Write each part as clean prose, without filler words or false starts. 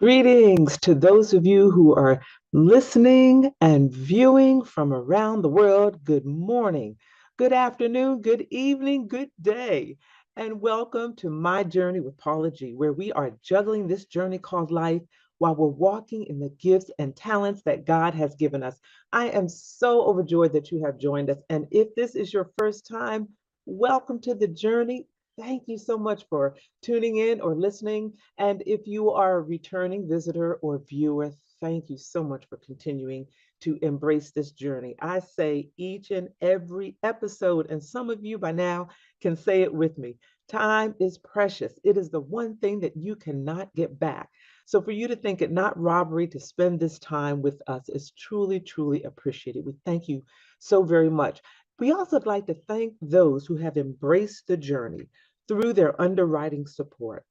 Greetings to those of you who are listening and viewing from around the world. Good morning, good afternoon, good evening, good day, and welcome to My Journey with Paula G, where we are juggling this journey called life while we're walking in the gifts and talents that God has given us. I am so overjoyed that you have joined us. And if this is your first time, welcome to the journey. Thank you so much for tuning in or listening. And if you are a returning visitor or viewer, thank you so much for continuing to embrace this journey. I say each and every episode, and some of you by now can say it with me. Time is precious. It is the one thing that you cannot get back. So for you to think it not robbery to spend this time with us is truly, truly appreciated. We thank you so very much. We also would like to thank those who have embraced the journey through their underwriting support.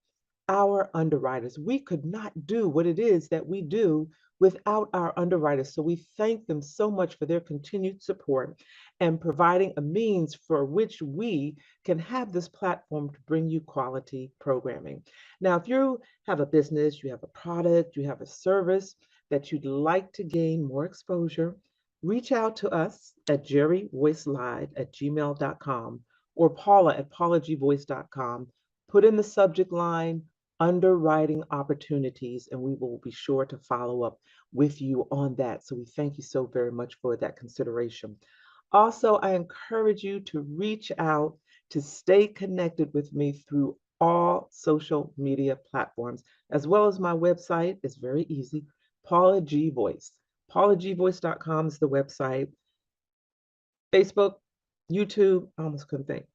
Our underwriters. We could not do what it is that we do without our underwriters. So we thank them so much for their continued support and providing a means for which we can have this platform to bring you quality programming. Now, if you have a business, you have a product, you have a service that you'd like to gain more exposure, reach out to us at jerryvoicelive@gmail.com or Paula at paulagvoice.com. Put in the subject line underwriting opportunities, and we will be sure to follow up with you on that. So we thank you so very much for that consideration. Also, I encourage you to reach out to stay connected with me through all social media platforms, as well as my website. It's very easy, Paula G Voice. PaulaGvoice.com is the website. Facebook, YouTube, I almost couldn't think.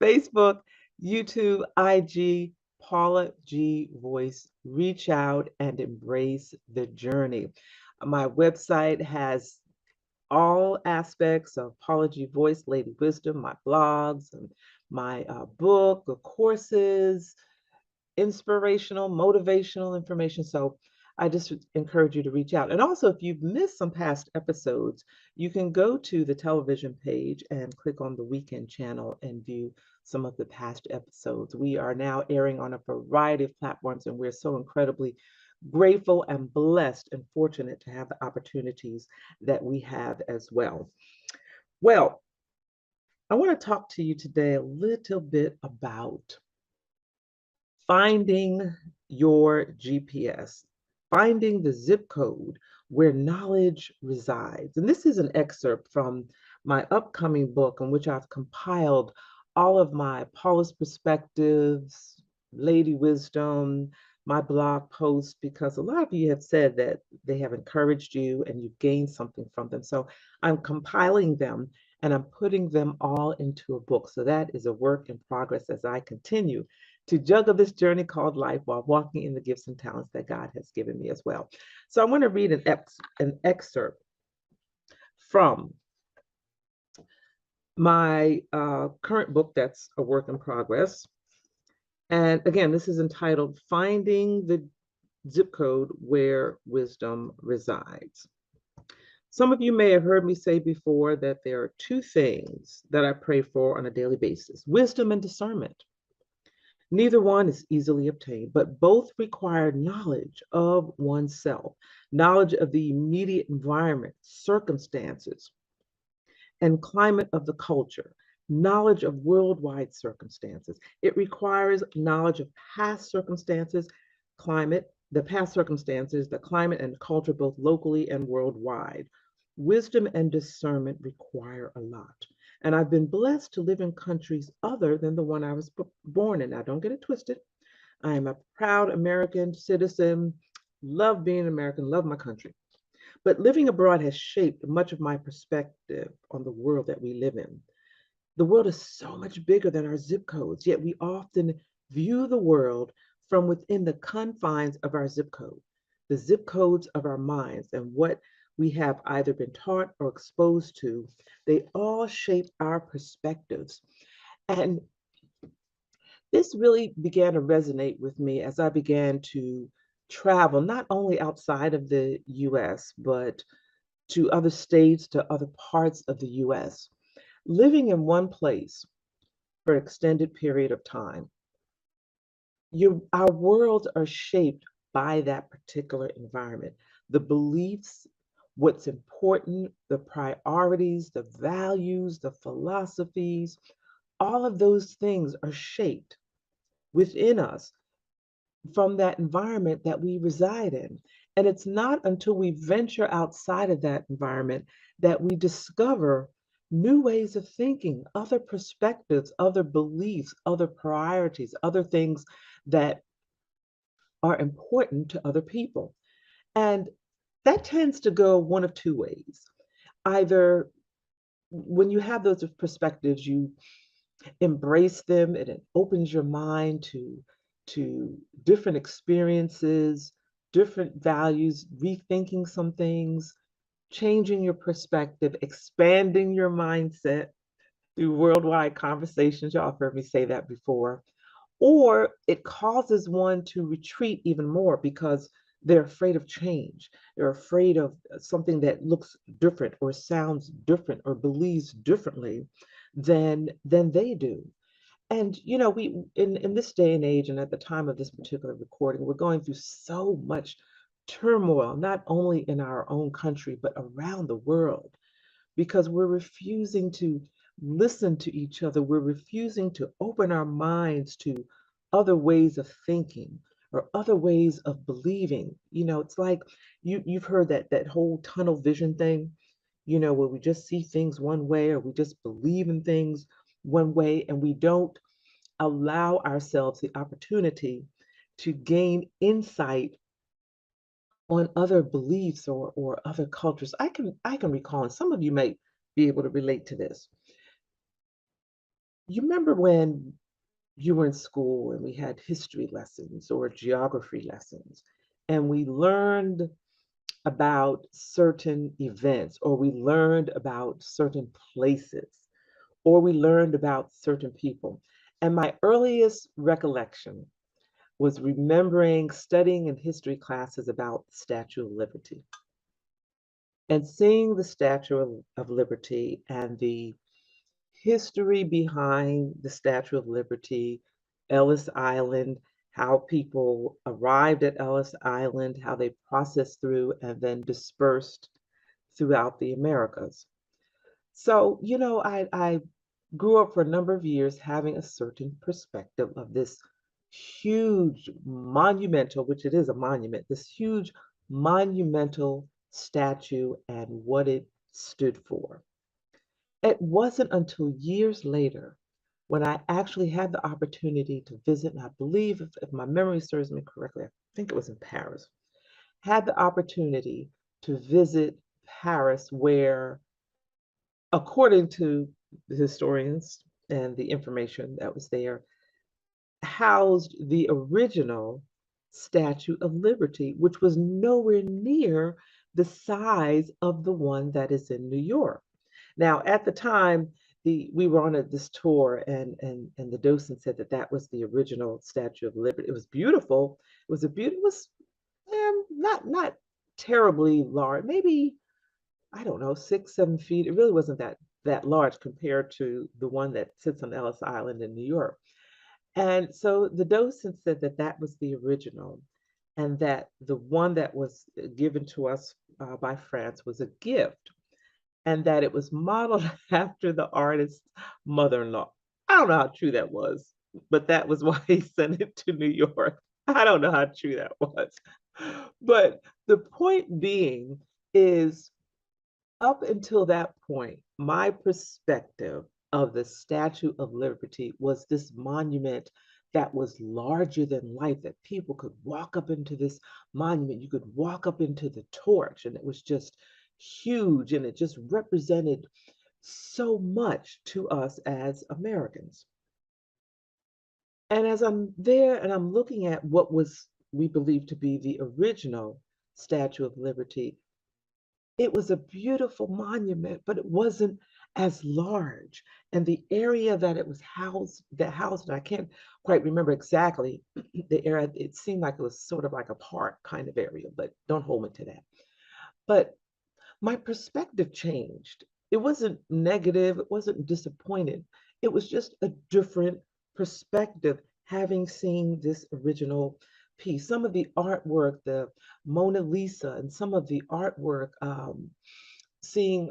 Facebook, YouTube, IG, Paula G Voice. Reach out and embrace the journey. My website has all aspects of Paula G Voice, Lady Wisdom, my blogs, and my book, the courses, inspirational, motivational information. So I just encourage you to reach out. And also, if you've missed some past episodes, you can go to the television page and click on the weekend channel and view some of the past episodes. We are now airing on a variety of platforms, and we're so incredibly grateful and blessed and fortunate to have the opportunities that we have as well. Well, I want to talk to you today a little bit about finding your GPS, finding the zip code where knowledge resides. And this is an excerpt from my upcoming book in which I've compiled all of my Paula's perspectives, Lady Wisdom, my blog posts, because a lot of you have said that they have encouraged you and you've gained something from them. So I'm compiling them and I'm putting them all into a book. So that is a work in progress as I continue to juggle this journey called life while walking in the gifts and talents that God has given me as well. So I want to read an excerpt from my current book that's a work in progress. And again, this is entitled Finding the Zip Code Where Wisdom Resides. Some of you may have heard me say before that there are two things that I pray for on a daily basis: wisdom and discernment. Neither one is easily obtained, but both require knowledge of oneself, knowledge of the immediate environment, circumstances, and climate of the culture, knowledge of worldwide circumstances. It requires knowledge of past circumstances, climate, the past circumstances, the climate and culture, both locally and worldwide. Wisdom and discernment require a lot. And I've been blessed to live in countries other than the one I was born in. Now, don't get it twisted. I am a proud American citizen, love being American, love my country. But living abroad has shaped much of my perspective on the world that we live in. The world is so much bigger than our zip codes, yet we often view the world from within the confines of our zip code, the zip codes of our minds, and what we have either been taught or exposed to. They all shape our perspectives. And this really began to resonate with me as I began to travel, not only outside of the US, but to other states, to other parts of the US. Living in one place for an extended period of time, our worlds are shaped by that particular environment. The beliefs, what's important, the priorities, the values, the philosophies, all of those things are shaped within us from that environment that we reside in. And it's not until we venture outside of that environment that we discover new ways of thinking, other perspectives, other beliefs, other priorities, other things that are important to other people. And that tends to go one of two ways. Either when you have those perspectives, you embrace them and it opens your mind to different experiences, different values, rethinking some things, changing your perspective, expanding your mindset through worldwide conversations. Y'all have heard me say that before. Or it causes one to retreat even more because they're afraid of change. They're afraid of something that looks different or sounds different or believes differently than they do. And we in this day and age, and at the time of this particular recording, we're going through so much turmoil, not only in our own country, but around the world, because we're refusing to listen to each other. We're refusing to open our minds to other ways of thinking or other ways of believing. It's like you've heard that whole tunnel vision thing, where we just see things one way or we just believe in things one way and we don't allow ourselves the opportunity to gain insight on other beliefs or other cultures. I can recall, and some of you may be able to relate to this. You remember when you were in school and we had history lessons or geography lessons, and we learned about certain events, or we learned about certain places, or we learned about certain people. And my earliest recollection was remembering studying in history classes about the Statue of Liberty and seeing the Statue of Liberty and the history behind the Statue of Liberty, Ellis Island, how people arrived at Ellis Island, how they processed through and then dispersed throughout the Americas. So, I grew up for a number of years having a certain perspective of this huge monumental, which it is a monument, this huge monumental statue and what it stood for. It wasn't until years later when I actually had the opportunity to visit, and I believe, if my memory serves me correctly, I think it was in Paris, had the opportunity to visit Paris, where, according to the historians and the information that was there, housed the original Statue of Liberty, which was nowhere near the size of the one that is in New York. Now, at the time, we were on this tour, and the docent said that that was the original Statue of Liberty. It was beautiful. It was not terribly large, maybe, I don't know, 6, 7 feet. It really wasn't that large compared to the one that sits on Ellis Island in New York. And so the docent said that that was the original, and that the one that was given to us by France was a gift, and that it was modeled after the artist's mother-in-law. I don't know how true that was, but that was why he sent it to New York. I don't know how true that was. But the point being is, up until that point, my perspective of the Statue of Liberty was this monument that was larger than life, that people could walk up into this monument. You could walk up into the torch, and it was just huge, and it just represented so much to us as Americans. And as I'm there and I'm looking at what was we believe to be the original Statue of Liberty, it was a beautiful monument, but it wasn't as large. And the area that it was housed, I can't quite remember exactly the area. It seemed like it was sort of like a park kind of area, but don't hold me to that. But my perspective changed. It wasn't negative, it wasn't disappointed. It was just a different perspective, having seen this original piece, some of the artwork, the Mona Lisa, and some of the artwork, seeing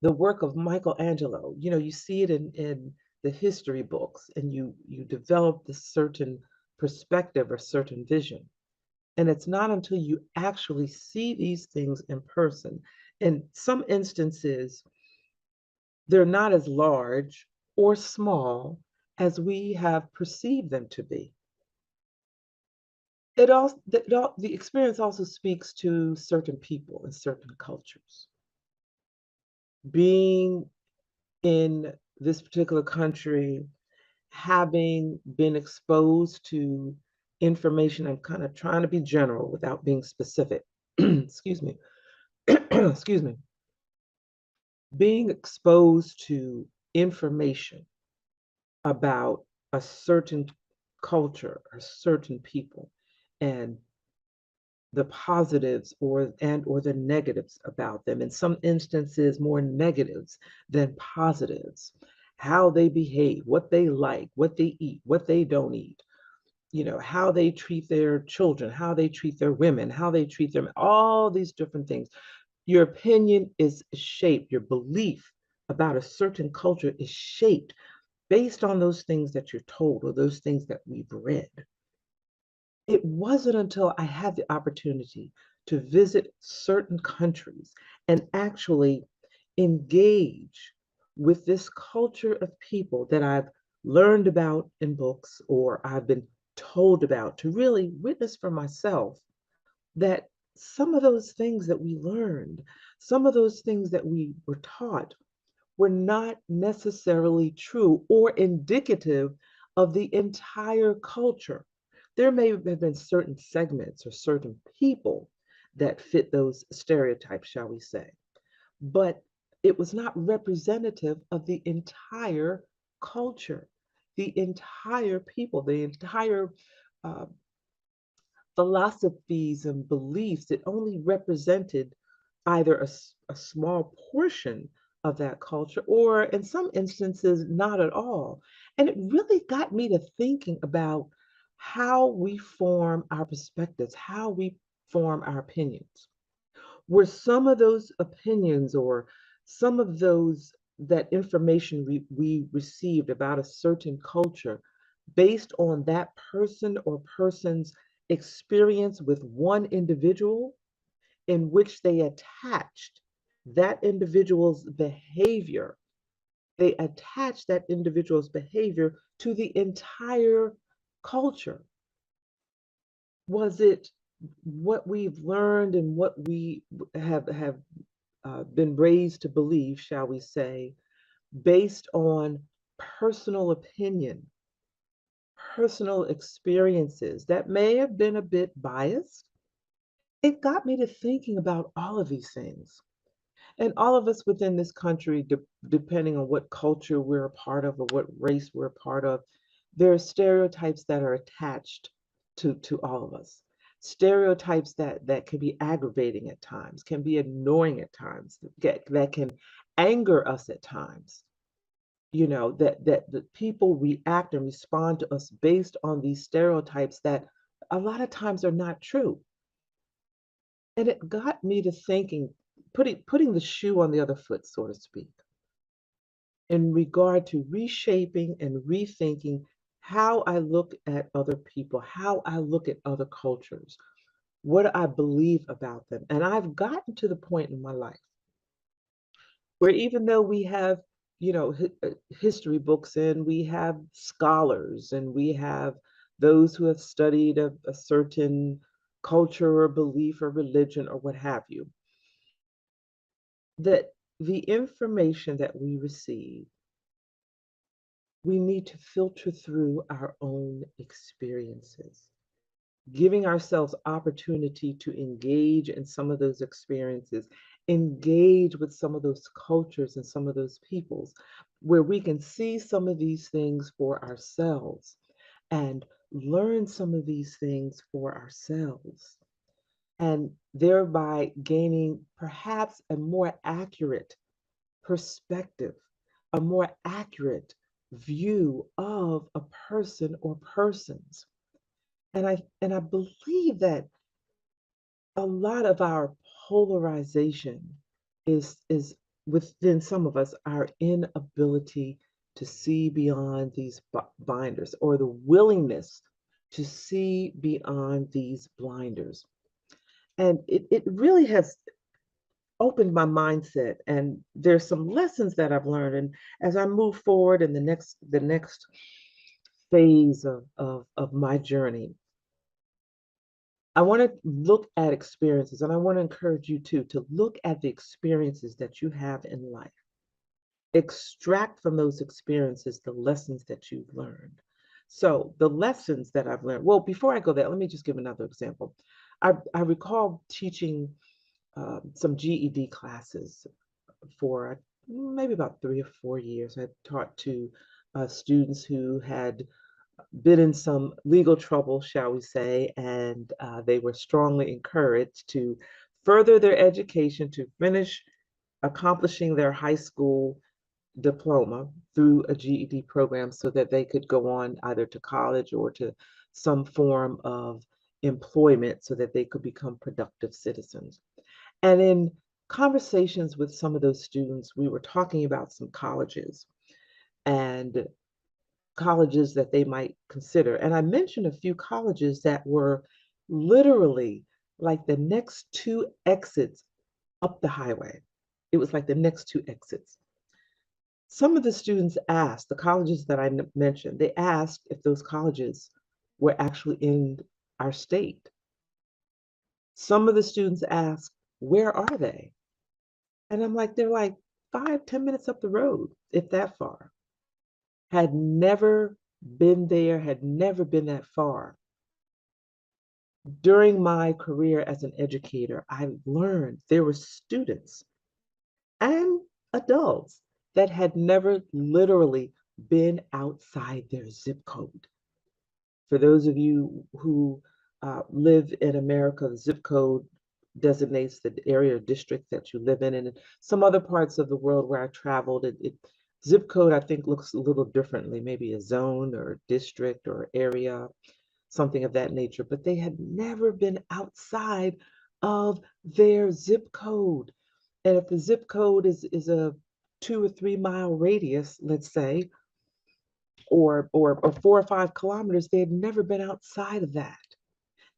the work of Michelangelo. You know, you see it in the history books, and you develop this certain perspective or certain vision. And it's not until you actually see these things in person. In some instances, they're not as large or small as we have perceived them to be. The experience also speaks to certain people and certain cultures. Being in this particular country, having been exposed to information, I'm kind of trying to be general without being specific. Excuse me. Excuse me. Being exposed to information about a certain culture or certain people, and the positives or the negatives about them, in some instances more negatives than positives, how they behave, what they like, what they eat, what they don't eat, you know, how they treat their children, how they treat their women, how they treat them, all these different things. Your opinion is shaped, your belief about a certain culture is shaped based on those things that you're told or those things that we've read. It wasn't until I had the opportunity to visit certain countries and actually engage with this culture of people that I've learned about in books or I've been told about, to really witness for myself that some of those things that we learned, some of those things that we were taught, were not necessarily true or indicative of the entire culture. There may have been certain segments or certain people that fit those stereotypes, shall we say, but it was not representative of the entire culture, the entire people, the entire uh, philosophies and beliefs. It only represented either a small portion of that culture, or in some instances, not at all. And it really got me to thinking about how we form our perspectives, how we form our opinions. Were some of those opinions or some of those that information we received about a certain culture based on that person or person's experience with one individual, in which they attached that individual's behavior, they attached that individual's behavior to the entire culture? Was it what we've learned and what we have been raised to believe, shall we say, based on personal opinion, personal experiences that may have been a bit biased? It got me to thinking about all of these things. And all of us within this country, depending on what culture we're a part of or what race we're a part of, there are stereotypes that are attached to all of us. Stereotypes that can be aggravating at times, can be annoying at times, that can anger us at times. You know, that the people react and respond to us based on these stereotypes that a lot of times are not true. And it got me to thinking, putting the shoe on the other foot, so to speak, in regard to reshaping and rethinking how I look at other people, how I look at other cultures, what I believe about them. And I've gotten to the point in my life where, even though we have, you know, history books, and we have scholars, and we have those who have studied a certain culture or belief or religion or what have you, that the information that we receive, we need to filter through our own experiences, giving ourselves opportunity to engage in some of those experiences, engage with some of those cultures and some of those peoples, where we can see some of these things for ourselves and learn some of these things for ourselves, and thereby gaining perhaps a more accurate perspective, a more accurate view of a person or persons. And I believe that a lot of our polarization is within some of us, our inability to see beyond these binders, or the willingness to see beyond these blinders. And it really has opened my mindset, and there's some lessons that I've learned. And as I move forward in the next phase of my journey, I want to look at experiences, and I want to encourage you too to look at the experiences that you have in life. Extract from those experiences the lessons that you've learned. So, the lessons that I've learned, well, before I go there, let me just give another example. I recall teaching some GED classes for maybe about 3 or 4 years. I taught to students who had been in some legal trouble, shall we say, and they were strongly encouraged to further their education to finish accomplishing their high school diploma through a GED program so that they could go on either to college or to some form of employment so that they could become productive citizens. And in conversations with some of those students, we were talking about some and colleges that they might consider. And I mentioned a few colleges that were literally like the next two exits up the highway. It was like the next two exits. Some of the students asked, the colleges that I mentioned, they asked if those colleges were actually in our state. Some of the students asked, where are they? And I'm like, they're like 5, 10 minutes up the road, if that far. Had never been there, had never been that far. During my career as an educator, I learned there were students and adults that had never literally been outside their zip code. For those of you who live in America, the zip code designates the area or district that you live in. And in some other parts of the world where I traveled, zip code, I think, looks a little differently, maybe a zone or a district or area, something of that nature. But they had never been outside of their zip code. And if the zip code is a 2 or 3 mile radius, let's say, or 4 or 5 kilometers, they had never been outside of that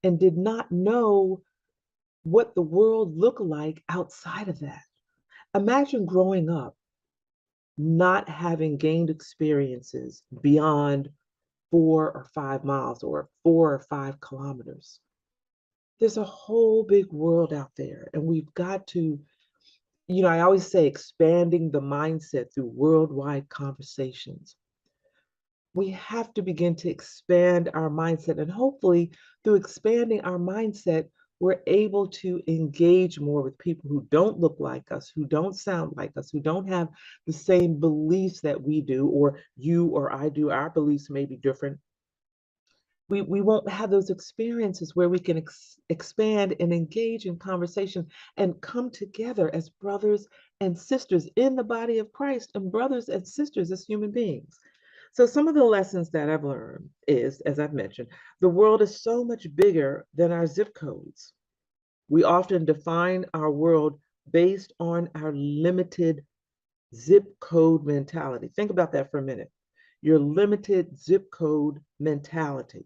and did not know what the world looked like outside of that. Imagine growing up not having gained experiences beyond 4 or 5 miles or 4 or 5 kilometers. There's a whole big world out there, and we've got to, I always say expanding the mindset through worldwide conversations. We have to begin to expand our mindset. And hopefully, through expanding our mindset, we're able to engage more with people who don't look like us, who don't sound like us, who don't have the same beliefs that we do, or you or I do. Our beliefs may be different. We won't have those experiences where we can expand and engage in conversation and come together as brothers and sisters in the body of Christ, and brothers and sisters as human beings. So some of the lessons that I've learned is, as I've mentioned, the world is so much bigger than our zip codes. We often define our world based on our limited zip code mentality. Think about that for a minute. Your limited zip code mentality.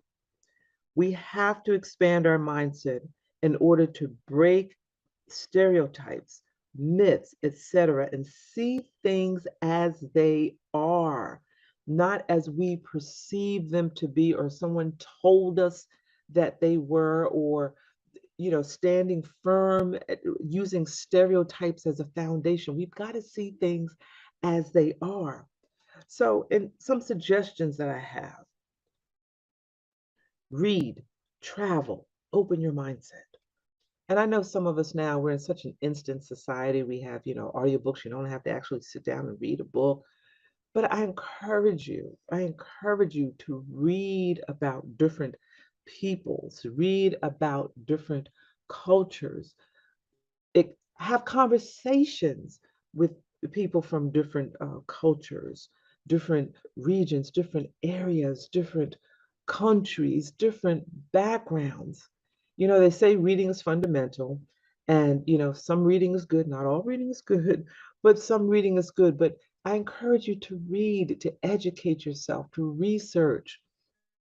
We have to expand our mindset in order to break stereotypes, myths, etc., and see things as they are, not as we perceive them to be, or someone told us that they were, or standing firm, using stereotypes as a foundation. We've got to see things as they are. So, in some suggestions that I have: read, travel, open your mindset. And I know some of us now, we're in such an instant society. We have, audiobooks. You don't have to actually sit down and read a book. But I encourage you to read about different peoples, read about different cultures, have conversations with people from different cultures, different regions, different areas, different countries, different backgrounds. They say reading is fundamental, and some reading is good. Not all reading is good, but some reading is good. But I encourage you to read, to educate yourself, to research,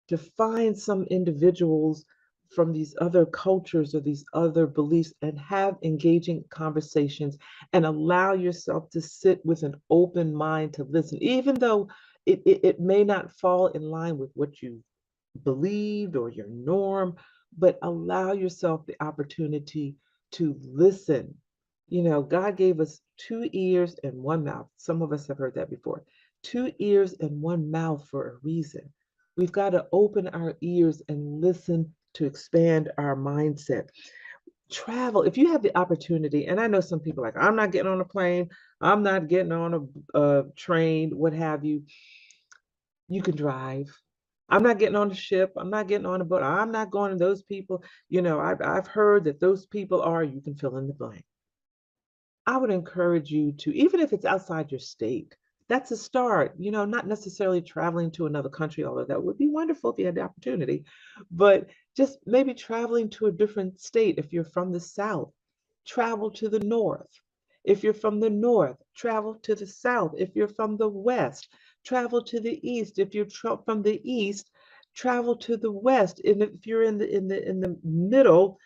to find some individuals from these other cultures or these other beliefs and have engaging conversations and allow yourself to sit with an open mind to listen, even though it may not fall in line with what you believed or your norm, but allow yourself the opportunity to listen. God gave us two ears and one mouth. Some of us have heard that before. Two ears and one mouth for a reason. We've got to open our ears and listen to expand our mindset. Travel, if you have the opportunity, and I know some people are like, I'm not getting on a plane, I'm not getting on a train, what have you. You can drive. I'm not getting on a ship. I'm not getting on a boat. I'm not going to those people. I've heard that those people are, you can fill in the blank. I would encourage you to, even if it's outside your state, that's a start. Not necessarily traveling to another country, although that would be wonderful if you had the opportunity, but just maybe traveling to a different state. If you're from the South, travel to the North. If you're from the North, travel to the South. If you're from the West, travel to the East. If you're from the East, travel to the West. And if you're in the middle,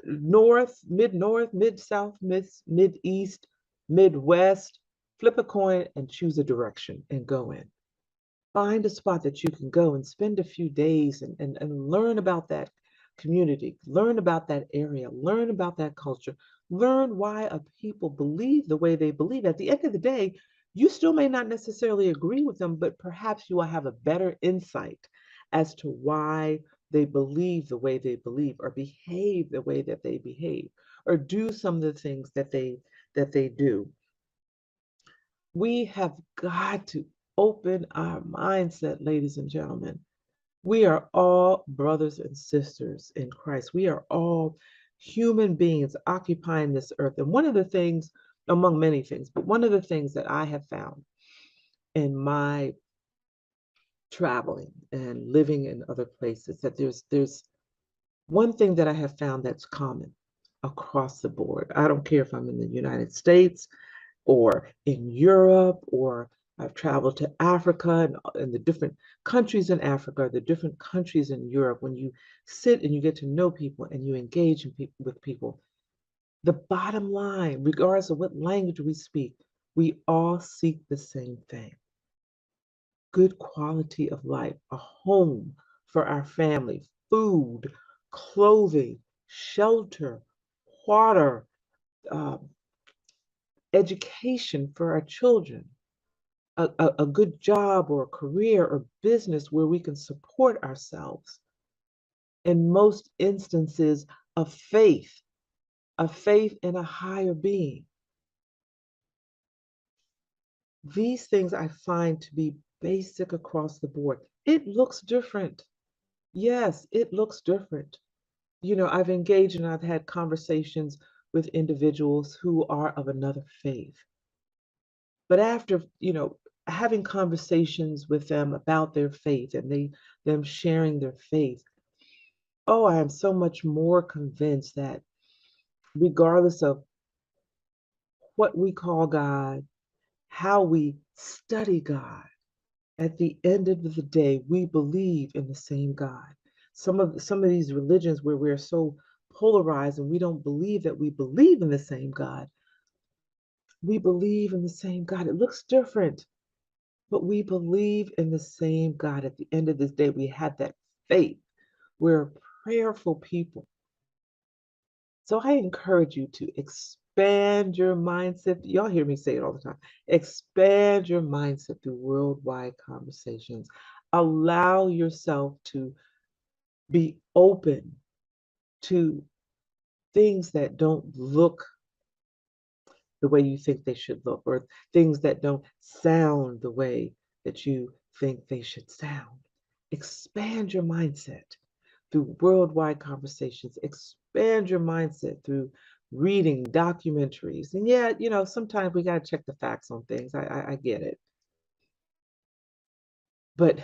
north, mid south, mid east, midwest, flip a coin and choose a direction and go in. Find a spot that you can go and spend a few days and learn about that community, learn about that area, learn about that culture, learn why a people believe the way they believe. At the end of the day, you still may not necessarily agree with them, but perhaps you will have a better insight as to why they believe the way they believe or behave the way that they behave or do some of the things that they do. We have got to open our mindset, ladies and gentlemen. We are all brothers and sisters in Christ. We are all human beings occupying this earth. And one of the things, among many things, but one of the things that I have found in my traveling and living in other places, that there's one thing that I have found that's common across the board. I don't care if I'm in the United States or in Europe, or I've traveled to Africa and the different countries in Africa, the different countries in Europe. When you sit and you get to know people and you engage with people, the bottom line, regardless of what language we speak, we all seek the same thing: good quality of life, a home for our family, food, clothing, shelter, water, uh, education for our children, a good job or a career or business where we can support ourselves. In most instances, a faith in a higher being. These things I find to be basic across the board. It looks different. Yes, it looks different. I've engaged and I've had conversations with individuals who are of another faith. But after, having conversations with them about their faith and them sharing their faith, oh, I am so much more convinced that regardless of what we call God, how we study God, at the end of the day, we believe in the same God. Some of these religions where we're so polarized and we don't believe that we believe in the same God, we believe in the same God. It looks different, but we believe in the same God. At the end of this day, we have that faith. We're a prayerful people. So I encourage you to expand your mindset. Y'all hear me say it all the time. Expand your mindset through worldwide conversations. Allow yourself to be open to things that don't look the way you think they should look, or things that don't sound the way that you think they should sound. Expand your mindset through worldwide conversations. Expand your mindset through reading documentaries. And yeah, sometimes we got to check the facts on things. I get it. But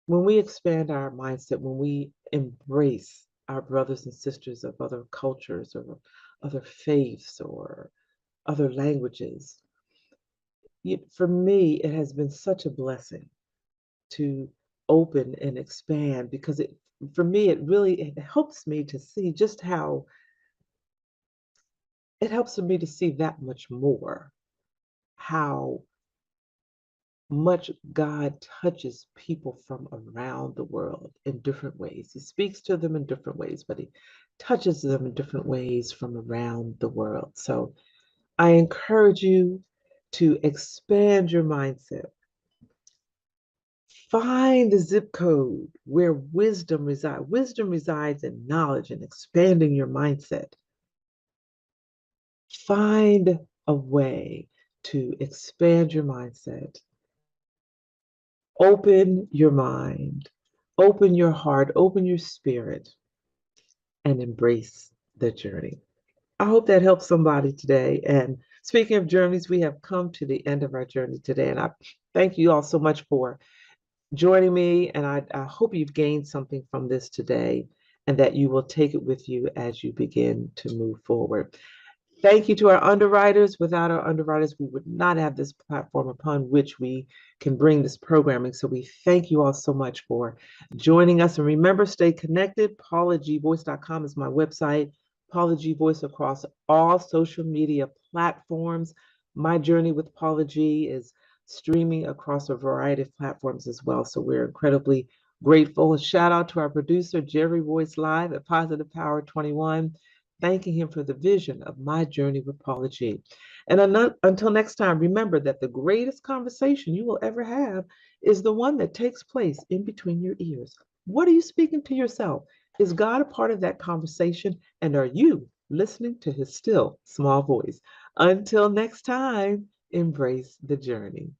when we expand our mindset, when we embrace our brothers and sisters of other cultures or other faiths or other languages, for me, it has been such a blessing to open and expand because for me, it helps me to see just how it helps me to see that much more how much God touches people from around the world in different ways. He speaks to them in different ways, but he touches them in different ways from around the world. So I encourage you to expand your mindset. Find the zip code where wisdom resides. Wisdom resides in knowledge and expanding your mindset. Find a way to expand your mindset. Open your mind, open your heart, open your spirit, and embrace the journey. I hope that helps somebody today. And speaking of journeys, we have come to the end of our journey today. And I thank you all so much for joining me. And I hope you've gained something from this today and that you will take it with you as you begin to move forward. Thank you to our underwriters. Without our underwriters, we would not have this platform upon which we can bring this programming. So we thank you all so much for joining us. And remember, stay connected. PaulaGVoice.com is my website. Paula G Voice across all social media platforms. My journey with Paula G is streaming across a variety of platforms as well. So we're incredibly grateful. A shout out to our producer, Jerry Voice Live at Positive Power 21, thanking him for the vision of my journey with Paula G. And until next time, remember that the greatest conversation you will ever have is the one that takes place in between your ears. What are you speaking to yourself? Is God a part of that conversation? And are you listening to his still small voice? Until next time, embrace the journey.